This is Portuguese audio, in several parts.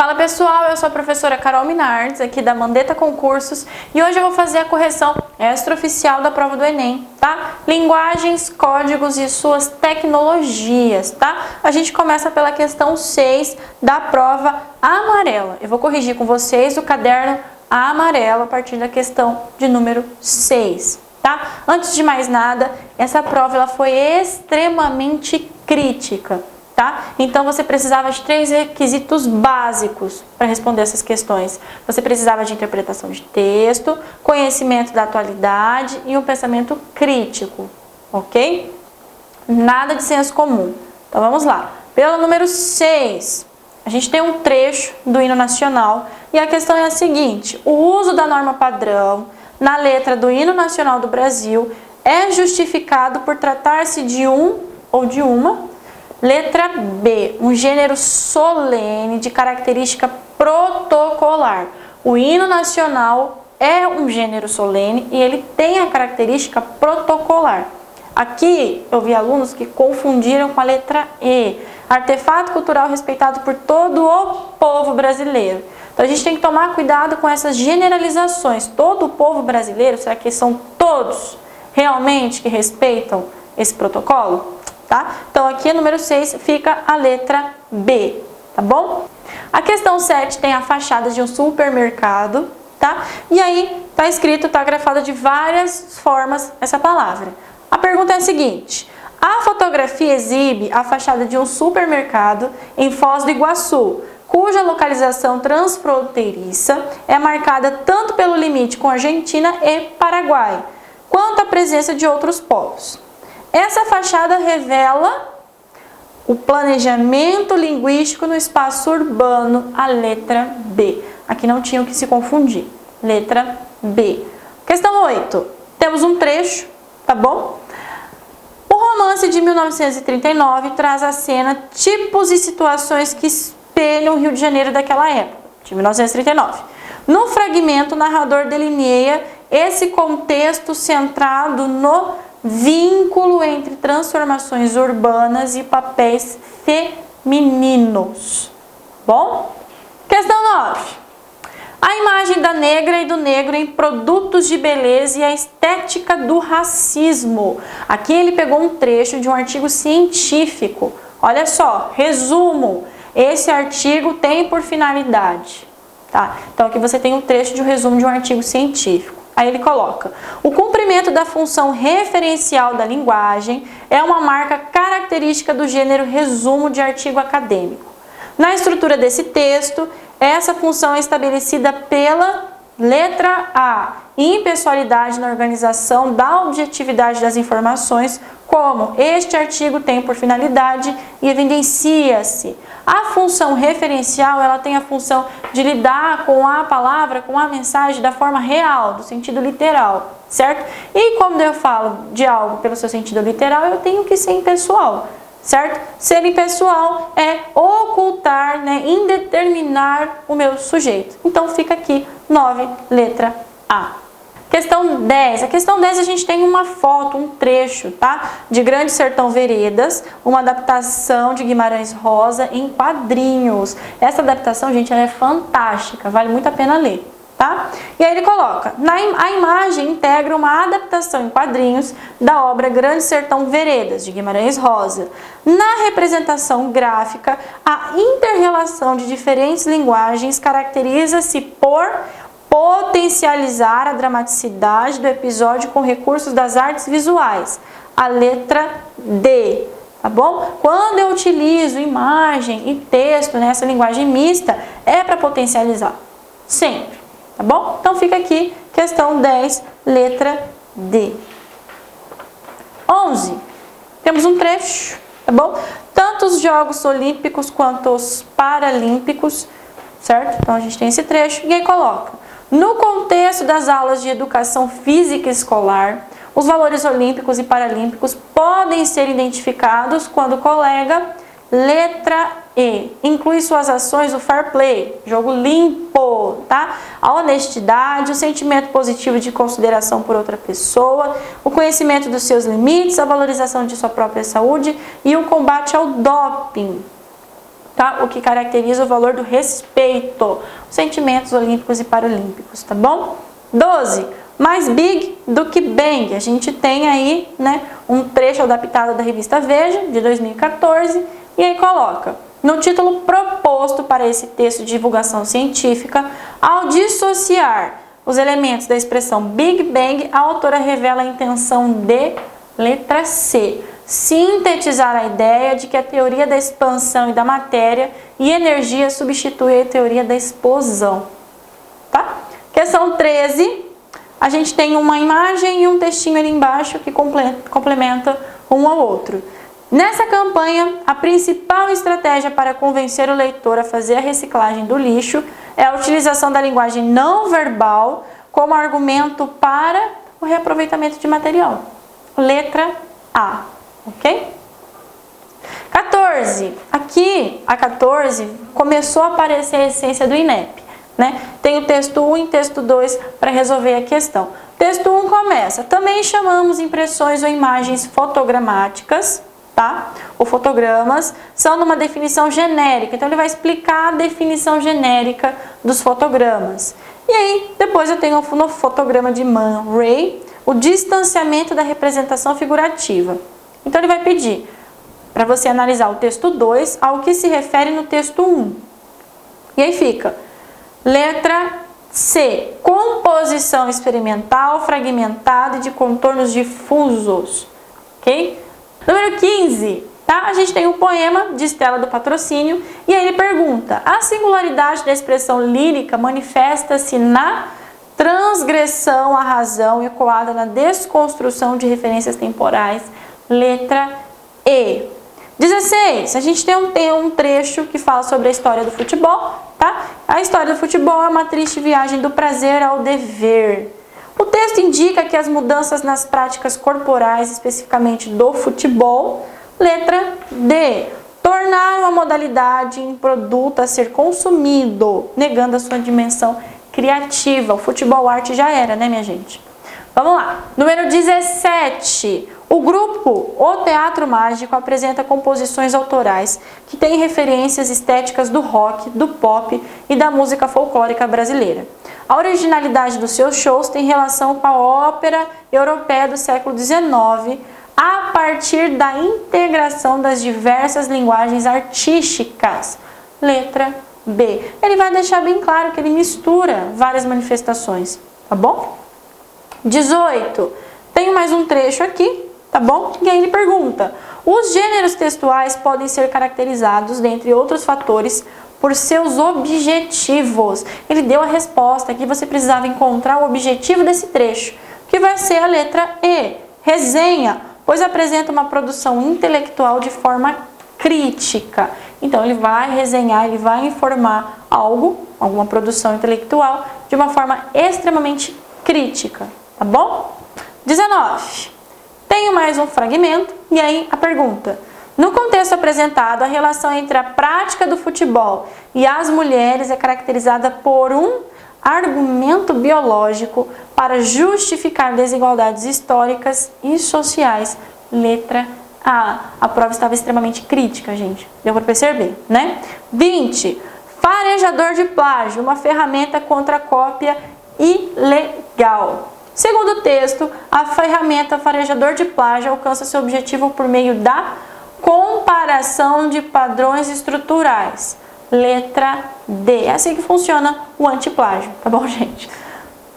Fala pessoal, eu sou a professora Carol Minardes, aqui da Mandetta Concursos, e hoje eu vou fazer a correção extraoficial da prova do Enem, tá? Linguagens, códigos e suas tecnologias, tá? A gente começa pela questão 6 da prova amarela. Eu vou corrigir com vocês o caderno amarelo a partir da questão de número 6, tá? Antes de mais nada, essa prova ela foi extremamente crítica. Tá? Então você precisava de 3 requisitos básicos para responder essas questões. Você precisava de interpretação de texto, conhecimento da atualidade e um pensamento crítico, ok? Nada de senso comum. Então vamos lá. Pelo número 6, a gente tem um trecho do hino nacional e a questão é a seguinte: o uso da norma padrão na letra do hino nacional do Brasil é justificado por tratar-se de um ou de uma. Letra B, um gênero solene de característica protocolar. O hino nacional é um gênero solene e ele tem a característica protocolar. Aqui eu vi alunos que confundiram com a letra E, artefato cultural respeitado por todo o povo brasileiro. Então a gente tem que tomar cuidado com essas generalizações. Todo o povo brasileiro, será que são todos realmente que respeitam esse protocolo? Tá? Então aqui número 6 fica a letra B, tá bom? A questão 7 tem a fachada de um supermercado, tá? E aí tá escrito, tá grafada de várias formas essa palavra. A pergunta é a seguinte: a fotografia exibe a fachada de um supermercado em Foz do Iguaçu, cuja localização transfronteiriça é marcada tanto pelo limite com Argentina e Paraguai, quanto a presença de outros povos. Essa fachada revela o planejamento linguístico no espaço urbano, a letra B. Aqui não tinha o que se confundir. Letra B. Questão 8. Temos um trecho, tá bom? O romance de 1939 traz à cena tipos e situações que espelham o Rio de Janeiro daquela época, de 1939. No fragmento, o narrador delineia esse contexto centrado no vínculo entre transformações urbanas e papéis femininos. Bom? Questão 9. A imagem da negra e do negro em produtos de beleza e a estética do racismo. Aqui ele pegou um trecho de um artigo científico. Olha só, resumo. Esse artigo tem por finalidade. Tá? Então aqui você tem um trecho de um resumo de um artigo científico. Aí ele coloca: o cumprimento da função referencial da linguagem é uma marca característica do gênero resumo de artigo acadêmico. Na estrutura desse texto, essa função é estabelecida pela letra A, impessoalidade na organização da objetividade das informações, como este artigo tem por finalidade e evidencia-se. A função referencial, ela tem a função de lidar com a palavra, com a mensagem da forma real, do sentido literal, certo? E quando eu falo de algo pelo seu sentido literal, eu tenho que ser impessoal, certo? Ser impessoal é ocultar, indeterminar o meu sujeito. Então fica aqui 9, letra A. Questão 10. A questão 10 a gente tem uma foto, um trecho, tá? De Grande Sertão Veredas, uma adaptação de Guimarães Rosa em quadrinhos. Essa adaptação, gente, ela é fantástica, vale muito a pena ler, tá? E aí ele coloca: a imagem integra uma adaptação em quadrinhos da obra Grande Sertão Veredas, de Guimarães Rosa. Na representação gráfica, a inter-relação de diferentes linguagens caracteriza-se por potencializar a dramaticidade do episódio com recursos das artes visuais. A letra D, tá bom? Quando eu utilizo imagem e texto nessa linguagem mista, é para potencializar, sempre, tá bom? Então fica aqui, questão 10, letra D. 11. Temos um trecho, tá bom? Tanto os Jogos Olímpicos quanto os Paralímpicos, certo? Então a gente tem esse trecho e aí coloca: no contexto das aulas de educação física escolar, os valores olímpicos e paralímpicos podem ser identificados quando o colega, letra E, inclui suas ações o fair play, jogo limpo, tá? A honestidade, o sentimento positivo de consideração por outra pessoa, o conhecimento dos seus limites, a valorização de sua própria saúde e o combate ao doping. tá? O que caracteriza o valor do respeito, os sentimentos olímpicos e paralímpicos, tá bom? 12. Mais big do que bang. A gente tem aí, né, um trecho adaptado da revista Veja, de 2014, e aí coloca: no título proposto para esse texto de divulgação científica, ao dissociar os elementos da expressão Big Bang, a autora revela a intenção de, letra C, sintetizar a ideia de que a teoria da expansão e da matéria e energia substitui a teoria da explosão. Tá? Questão 13. A gente tem uma imagem e um textinho ali embaixo que complementa um ao outro. Nessa campanha, a principal estratégia para convencer o leitor a fazer a reciclagem do lixo é a utilização da linguagem não verbal como argumento para o reaproveitamento de material. Letra A, ok? 14. Aqui, a 14, começou a aparecer a essência do INEP. Né? Tem o texto 1 e texto 2 para resolver a questão. Texto 1 começa: também chamamos impressões ou imagens fotogramáticas, tá? Ou fotogramas, são numa definição genérica. Então ele vai explicar a definição genérica dos fotogramas. E aí, depois eu tenho no fotograma de Man Ray o distanciamento da representação figurativa. Então ele vai pedir para você analisar o texto 2 ao que se refere no texto 1. E aí fica: letra C, composição experimental, fragmentada e de contornos difusos, ok? Número 15, tá? A gente tem um poema de Estela do Patrocínio e aí ele pergunta: a singularidade da expressão lírica manifesta-se na transgressão à razão ecoada na desconstrução de referências temporais, letra E. 16, a gente tem um trecho que fala sobre a história do futebol, tá? A história do futebol é uma triste viagem do prazer ao dever. O texto indica que as mudanças nas práticas corporais, especificamente do futebol, letra D, tornaram a modalidade em produto a ser consumido, negando a sua dimensão criativa. O futebol arte já era, né, minha gente? Vamos lá. Número 17. O grupo O Teatro Mágico apresenta composições autorais que têm referências estéticas do rock, do pop e da música folclórica brasileira. A originalidade dos seus shows tem relação com a ópera europeia do século XIX, a partir da integração das diversas linguagens artísticas. Letra B. Ele vai deixar bem claro que ele mistura várias manifestações, tá bom? 18. Tenho mais um trecho aqui, tá bom? E aí ele pergunta: os gêneros textuais podem ser caracterizados, dentre outros fatores, por seus objetivos. Ele deu a resposta aqui, você precisava encontrar o objetivo desse trecho, que vai ser a letra E, resenha, pois apresenta uma produção intelectual de forma crítica. Então ele vai resenhar, ele vai informar algo, alguma produção intelectual, de uma forma extremamente crítica, tá bom? 19. Tenho mais um fragmento, e aí a pergunta: no contexto apresentado, a relação entre a prática do futebol e as mulheres é caracterizada por um argumento biológico para justificar desigualdades históricas e sociais. Letra A. A prova estava extremamente crítica, gente. Deu para perceber, né? 20. Farejador de plágio, uma ferramenta contra a cópia ilegal. Segundo o texto, a ferramenta farejador de plágio alcança seu objetivo por meio da comparação de padrões estruturais. Letra D. É assim que funciona o antiplágio, tá bom, gente?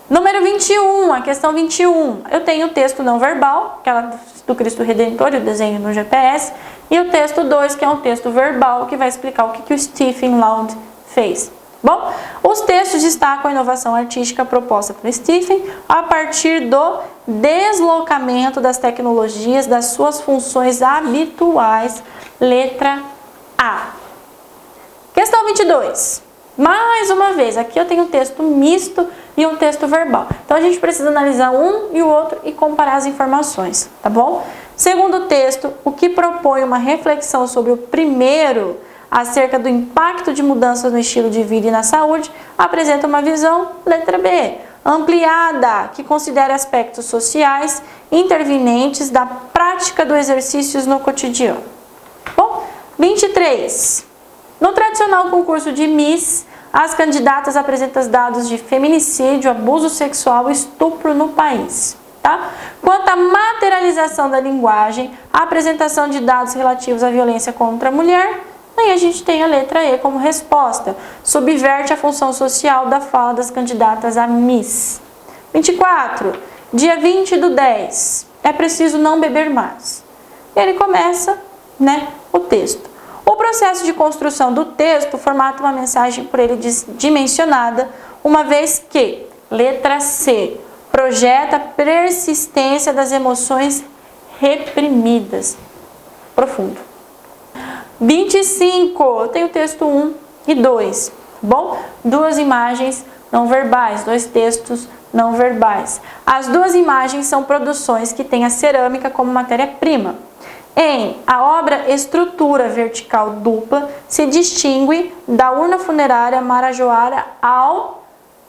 Número 21, a questão 21. Eu tenho o texto não verbal, que é do Cristo Redentor, o desenho no GPS, e o texto 2, que é um texto verbal, que vai explicar o que o Stephen Lound fez. Bom, os textos destacam a inovação artística proposta por Stephen a partir do deslocamento das tecnologias das suas funções habituais. Letra A. Questão 22. Mais uma vez, aqui eu tenho um texto misto e um texto verbal. Então a gente precisa analisar um e o outro e comparar as informações, tá bom? Segundo o texto, o que propõe uma reflexão sobre o primeiro acerca do impacto de mudanças no estilo de vida e na saúde, apresenta uma visão, letra B, ampliada, que considera aspectos sociais intervinentes da prática do exercício no cotidiano. Bom, 23. No tradicional concurso de Miss, as candidatas apresentam dados de feminicídio, abuso sexual e estupro no país. Tá? Quanto à materialização da linguagem, a apresentação de dados relativos à violência contra a mulher, aí a gente tem a letra E como resposta. Subverte a função social da fala das candidatas a Miss. 24. Dia 20/10. É preciso não beber mais. E ele começa, o texto. O processo de construção do texto formata uma mensagem por ele dimensionada, uma vez que, letra C, projeta a persistência das emoções reprimidas. Profundo. 25. Eu tenho o texto 1 e 2. Bom? Duas imagens não verbais, dois textos não verbais. As duas imagens são produções que têm a cerâmica como matéria-prima. Em a obra Estrutura Vertical Dupla se distingue da urna funerária Marajoara ao,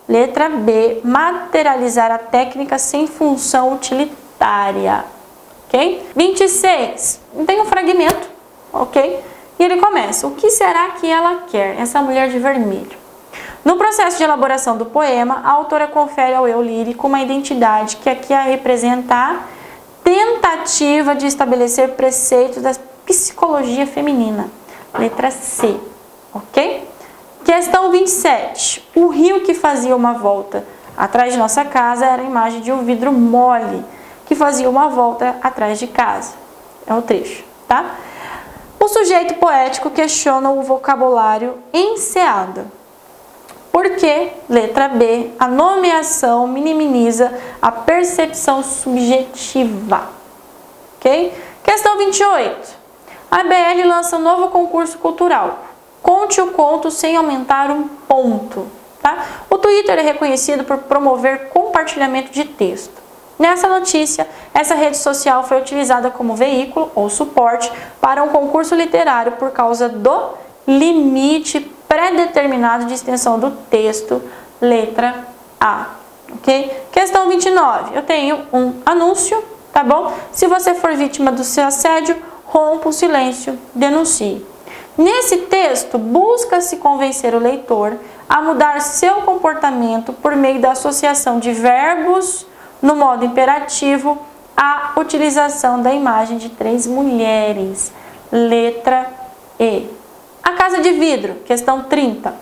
letra B, materializar a técnica sem função utilitária. Ok? 26. Tem um fragmento, ok? E ele começa. O que será que ela quer, essa mulher de vermelho? No processo de elaboração do poema, a autora confere ao eu lírico uma identidade que aqui a representa a tentativa de estabelecer preceitos da psicologia feminina. Letra C, ok? Questão 27. O rio que fazia uma volta atrás de nossa casa era a imagem de um vidro mole que fazia uma volta atrás de casa. É o trecho, tá? O sujeito poético questiona o vocabulário enseado. Porque, letra B, a nomeação minimiza a percepção subjetiva. Ok? Questão 28. A BL lança um novo concurso cultural. Conte o conto sem aumentar um ponto. Tá? O Twitter é reconhecido por promover compartilhamento de texto. Nessa notícia, essa rede social foi utilizada como veículo ou suporte para um concurso literário por causa do limite pré-determinado de extensão do texto, letra A, ok? Questão 29, eu tenho um anúncio, tá bom? Se você for vítima do seu assédio, rompa o silêncio, denuncie. Nesse texto, busca-se convencer o leitor a mudar seu comportamento por meio da associação de verbos no modo imperativo à utilização da imagem de 3 mulheres, letra E. A Casa de Vidro, questão 30.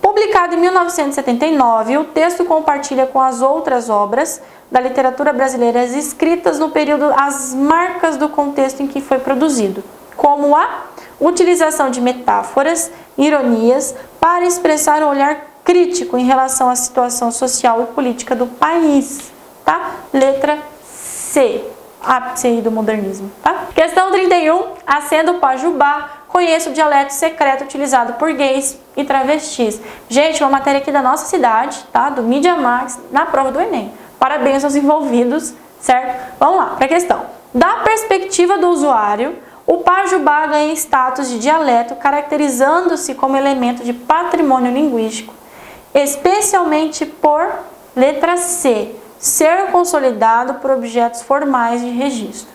Publicado em 1979, o texto compartilha com as outras obras da literatura brasileira escritas no período as marcas do contexto em que foi produzido, como a utilização de metáforas, ironias, para expressar um olhar crítico em relação à situação social e política do país. Tá? Letra C, ápice do modernismo. Tá? Questão 31, acendo Pajubá. Conheço o dialeto secreto utilizado por gays e travestis. Gente, uma matéria aqui da nossa cidade, tá? Do Media Max, na prova do Enem. Parabéns aos envolvidos, certo? Vamos lá, para a questão. Da perspectiva do usuário, o Pajubá ganha status de dialeto, caracterizando-se como elemento de patrimônio linguístico, especialmente por, letra C, ser consolidado por objetos formais de registro.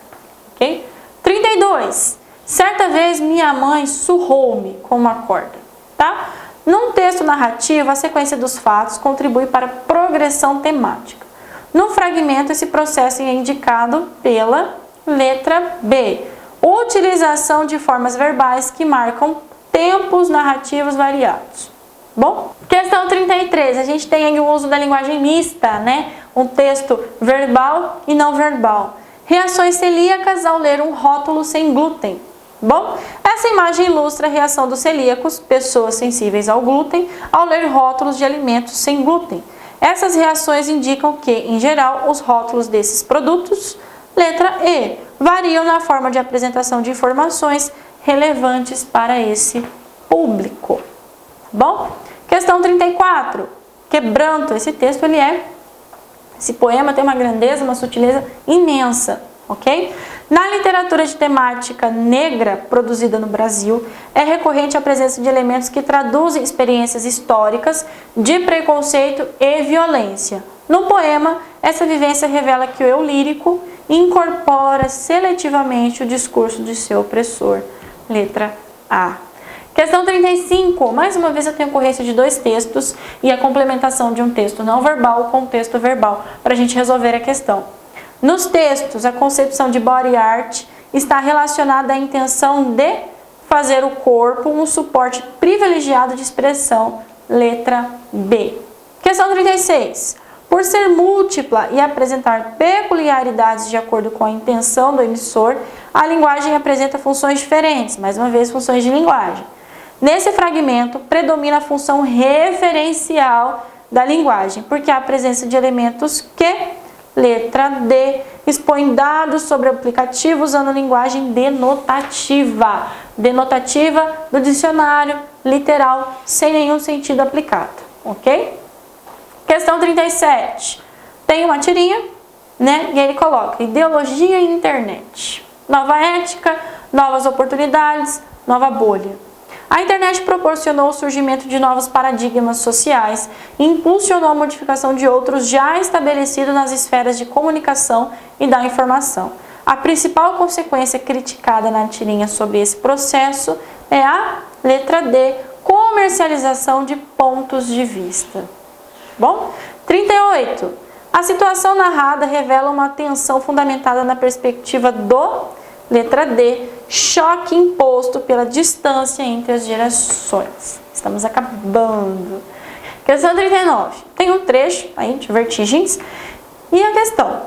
Ok? 32. Certa vez minha mãe surrou-me com uma corda, tá? Num texto narrativo, a sequência dos fatos contribui para a progressão temática. No fragmento, esse processo é indicado pela letra B. Utilização de formas verbais que marcam tempos narrativos variados. Bom? Questão 33. A gente tem aí o uso da linguagem mista, Um texto verbal e não verbal. Reações celíacas ao ler um rótulo sem glúten. Bom, essa imagem ilustra a reação dos celíacos, pessoas sensíveis ao glúten, ao ler rótulos de alimentos sem glúten. Essas reações indicam que, em geral, os rótulos desses produtos, letra E, variam na forma de apresentação de informações relevantes para esse público. Bom, questão 34. Quebranto. Esse texto, esse poema tem uma grandeza, uma sutileza imensa, ok? Na literatura de temática negra produzida no Brasil, é recorrente a presença de elementos que traduzem experiências históricas de preconceito e violência. No poema, essa vivência revela que o eu lírico incorpora seletivamente o discurso de seu opressor. Letra A. Questão 35. Mais uma vez eu tenho ocorrência de dois textos e a complementação de um texto não verbal com um texto verbal para a gente resolver a questão. Nos textos, a concepção de body art está relacionada à intenção de fazer o corpo um suporte privilegiado de expressão. Letra B. Questão 36. Por ser múltipla e apresentar peculiaridades de acordo com a intenção do emissor, a linguagem apresenta funções diferentes, mais uma vez, funções de linguagem. Nesse fragmento, predomina a função referencial da linguagem, porque há a presença de elementos que, letra D, expõe dados sobre o aplicativo usando linguagem denotativa. Denotativa do dicionário, literal, sem nenhum sentido aplicado, ok? Questão 37. Tem uma tirinha, né? E ele coloca ideologia e internet. Nova ética, novas oportunidades, nova bolha. A internet proporcionou o surgimento de novos paradigmas sociais e impulsionou a modificação de outros já estabelecidos nas esferas de comunicação e da informação. A principal consequência criticada na tirinha sobre esse processo é a letra D, comercialização de pontos de vista. Bom? 38. A situação narrada revela uma tensão fundamentada na perspectiva do, letra D, choque imposto pela distância entre as gerações. Estamos acabando. Questão 39. Tem um trecho aí de Vertigens e a questão.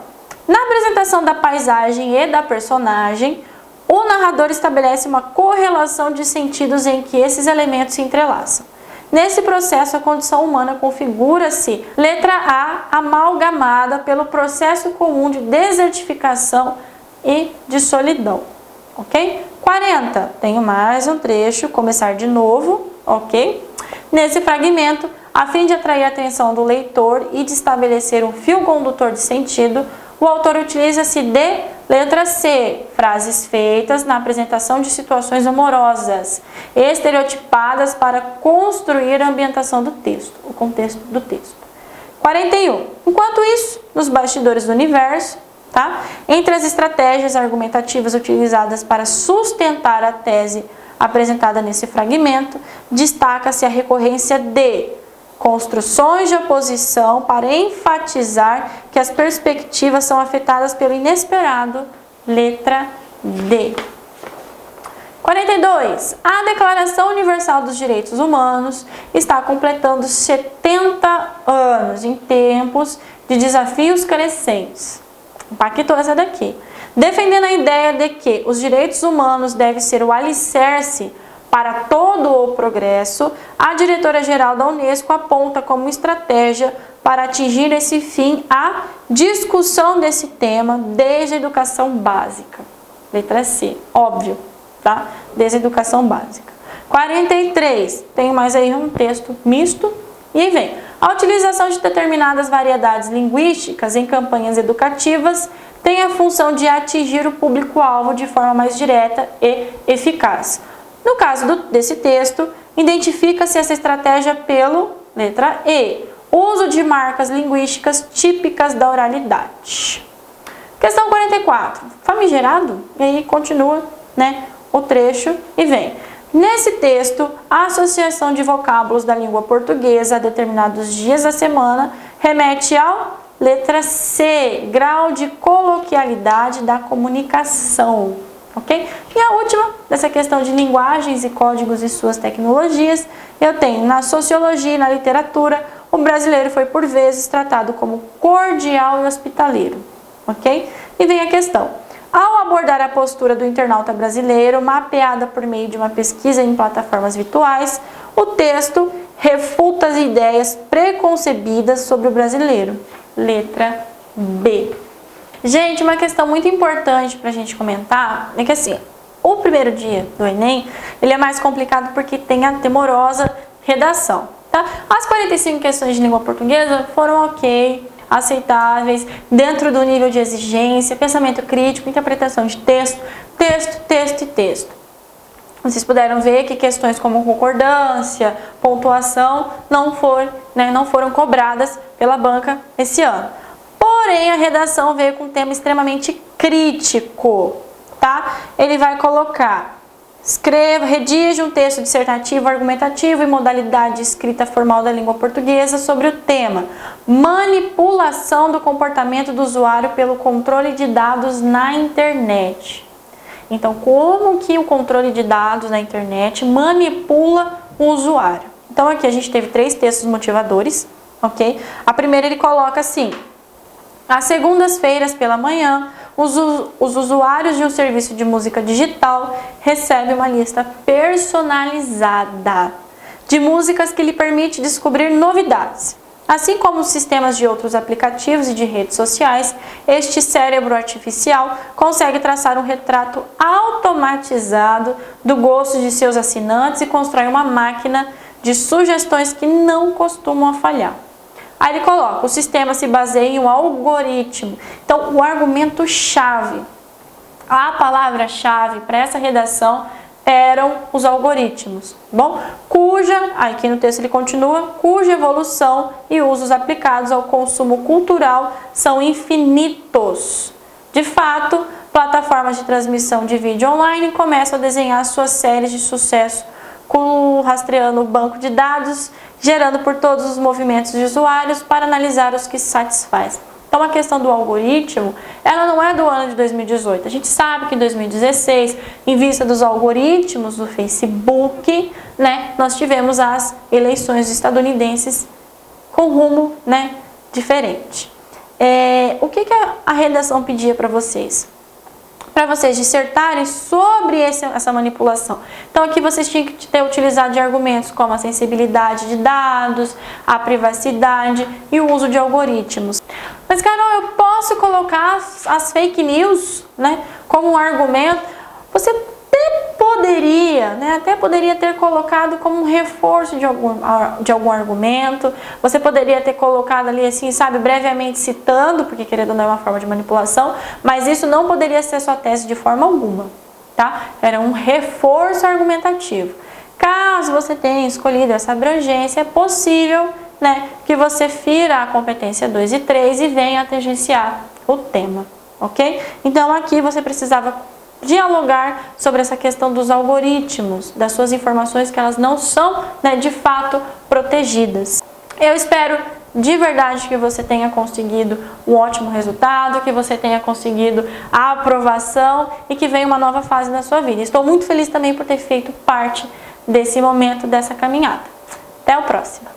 Na apresentação da paisagem e da personagem, o narrador estabelece uma correlação de sentidos em que esses elementos se entrelaçam. Nesse processo, a condição humana configura-se, letra A, amalgamada pelo processo comum de desertificação e de solidão, ok? 40, tenho mais um trecho, começar de novo, ok? Nesse fragmento, a fim de atrair a atenção do leitor e de estabelecer um fio condutor de sentido, o autor utiliza-se de, letra C, frases feitas na apresentação de situações amorosas, estereotipadas para construir a ambientação do texto, o contexto do texto. 41. Enquanto isso, nos bastidores do universo, tá? Entre as estratégias argumentativas utilizadas para sustentar a tese apresentada nesse fragmento, destaca-se a recorrência de construções de oposição para enfatizar que as perspectivas são afetadas pelo inesperado, letra D. 42. A Declaração Universal dos Direitos Humanos está completando 70 anos em tempos de desafios crescentes. Impactou essa daqui. Defendendo a ideia de que os direitos humanos devem ser o alicerce para todo o progresso, a diretora-geral da Unesco aponta como estratégia para atingir esse fim a discussão desse tema desde a educação básica. Letra C, óbvio, tá? Desde a educação básica. 43, tenho mais aí um texto misto, e aí vem. A utilização de determinadas variedades linguísticas em campanhas educativas tem a função de atingir o público-alvo de forma mais direta e eficaz. No caso desse texto, identifica-se essa estratégia pelo, letra E, uso de marcas linguísticas típicas da oralidade. Questão 44, famigerado, e aí continua, né, o trecho e vem. Nesse texto, a associação de vocábulos da língua portuguesa a determinados dias da semana remete ao, letra C, grau de coloquialidade da comunicação. Ok? E a última, dessa questão de linguagens e códigos e suas tecnologias, eu tenho na sociologia e na literatura, o brasileiro foi por vezes tratado como cordial e hospitaleiro. Ok? E vem a questão. Ao abordar a postura do internauta brasileiro, mapeada por meio de uma pesquisa em plataformas virtuais, o texto refuta as ideias preconcebidas sobre o brasileiro. Letra B. Gente, uma questão muito importante para a gente comentar é que assim, o primeiro dia do Enem, ele é mais complicado porque tem a temorosa redação, tá? As 45 questões de língua portuguesa foram ok, aceitáveis, dentro do nível de exigência, pensamento crítico, interpretação de texto, texto e texto. Vocês puderam ver que questões como concordância, pontuação, não foram cobradas pela banca esse ano. Porém, a redação veio com um tema extremamente crítico, tá? Ele vai colocar Redige um texto dissertativo, argumentativo e modalidade de escrita formal da língua portuguesa sobre o tema manipulação do comportamento do usuário pelo controle de dados na internet. Então, como que o controle de dados na internet manipula o usuário? Então, aqui a gente teve 3 textos motivadores, ok? A primeira ele coloca assim: às segundas-feiras pela manhã, os usuários de um serviço de música digital recebem uma lista personalizada de músicas que lhe permite descobrir novidades. Assim como os sistemas de outros aplicativos e de redes sociais, este cérebro artificial consegue traçar um retrato automatizado do gosto de seus assinantes e constrói uma máquina de sugestões que não costumam falhar. Aí ele coloca: o sistema se baseia em um algoritmo. Então, o argumento-chave, a palavra-chave para essa redação eram os algoritmos, bom? Aqui no texto ele continua, cuja evolução e usos aplicados ao consumo cultural são infinitos. De fato, plataformas de transmissão de vídeo online começam a desenhar suas séries de sucesso, rastreando o banco de dados, gerando por todos os movimentos de usuários para analisar os que satisfaz. Então, a questão do algoritmo, ela não é do ano de 2018. A gente sabe que em 2016, em vista dos algoritmos do Facebook, né, nós tivemos as eleições estadunidenses com rumo, né, diferente. O que a redação pedia para vocês? Para vocês dissertarem sobre essa manipulação. Então, aqui vocês tinham que ter utilizado de argumentos como a sensibilidade de dados, a privacidade e o uso de algoritmos. Mas, Carol, eu posso colocar as fake news, né, como um argumento? Você até poderia ter colocado como um reforço de algum argumento. Você poderia ter colocado ali assim, sabe, brevemente citando, porque querendo ou não é uma forma de manipulação, mas isso não poderia ser sua tese de forma alguma, tá? Era um reforço argumentativo. Caso você tenha escolhido essa abrangência, é possível, né, que você fira a competência 2 e 3 e venha a tangenciar o tema, ok? Então aqui você precisava dialogar sobre essa questão dos algoritmos, das suas informações que elas não são, né, de fato protegidas. Eu espero de verdade que você tenha conseguido um ótimo resultado, que você tenha conseguido a aprovação e que venha uma nova fase na sua vida. Estou muito feliz também por ter feito parte desse momento, dessa caminhada. Até o próximo!